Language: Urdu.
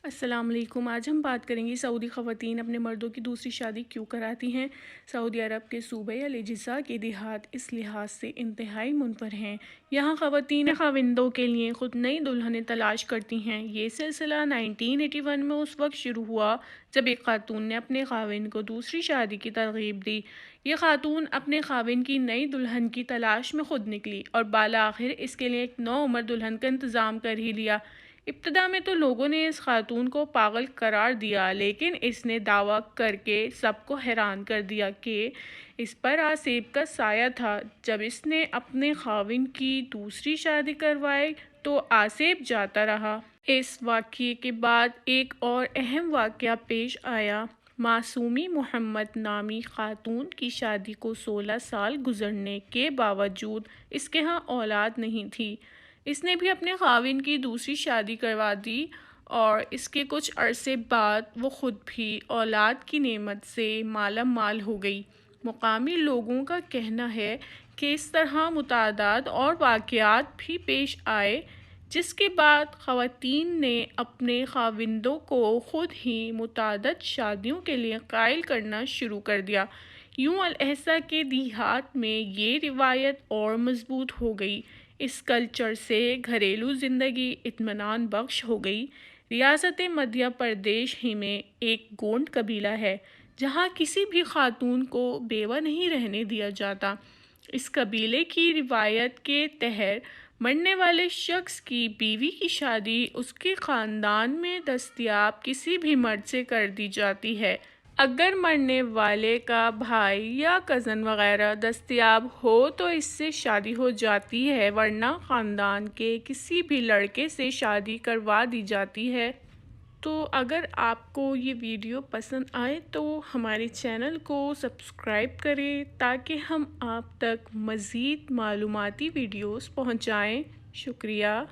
السلام علیکم۔ آج ہم بات کریں گے سعودی خواتین اپنے مردوں کی دوسری شادی کیوں کراتی ہیں۔ سعودی عرب کے صوبہ الجزیرہ کے دیہات اس لحاظ سے انتہائی منفرد ہیں۔ یہاں خواتین خاوندوں کے لیے خود نئی دلہنیں تلاش کرتی ہیں۔ یہ سلسلہ 1981 میں اس وقت شروع ہوا جب ایک خاتون نے اپنے خاوند کو دوسری شادی کی ترغیب دی۔ یہ خاتون اپنے خاوند کی نئی دلہن کی تلاش میں خود نکلی اور بالآخر اس کے لیے ایک نوعمر دلہن کا انتظام کر ہی لیا۔ ابتدا میں تو لوگوں نے اس خاتون کو پاگل قرار دیا، لیکن اس نے دعویٰ کر کے سب کو حیران کر دیا کہ اس پر آسیب کا سایہ تھا۔ جب اس نے اپنے خاوند کی دوسری شادی کروائی تو آسیب جاتا رہا۔ اس واقعے کے بعد ایک اور اہم واقعہ پیش آیا۔ معصومی محمد نامی خاتون کی شادی کو 16 سال گزرنے کے باوجود اس کے ہاں اولاد نہیں تھی۔ اس نے بھی اپنے خاوند کی دوسری شادی کروا دی اور اس کے کچھ عرصے بعد وہ خود بھی اولاد کی نعمت سے مالا مال ہو گئی۔ مقامی لوگوں کا کہنا ہے کہ اس طرح متعدد اور واقعات بھی پیش آئے جس کے بعد خواتین نے اپنے خاوندوں کو خود ہی متعدد شادیوں کے لیے قائل کرنا شروع کر دیا۔ یوں الاحسا کے دیہات میں یہ روایت اور مضبوط ہو گئی۔ اس کلچر سے گھریلو زندگی اطمینان بخش ہو گئی۔ ریاست مدھیہ پردیش ہی میں ایک گونڈ قبیلہ ہے جہاں کسی بھی خاتون کو بیوہ نہیں رہنے دیا جاتا۔ اس قبیلے کی روایت کے تحت مرنے والے شخص کی بیوی کی شادی اس کے خاندان میں دستیاب کسی بھی مرد سے کر دی جاتی ہے۔ اگر مرنے والے کا بھائی یا کزن وغیرہ دستیاب ہو تو اس سے شادی ہو جاتی ہے، ورنہ خاندان کے کسی بھی لڑکے سے شادی کروا دی جاتی ہے۔ تو اگر آپ کو یہ ویڈیو پسند آئے تو ہمارے چینل کو سبسکرائب کریں تاکہ ہم آپ تک مزید معلوماتی ویڈیوز پہنچائیں۔ شکریہ۔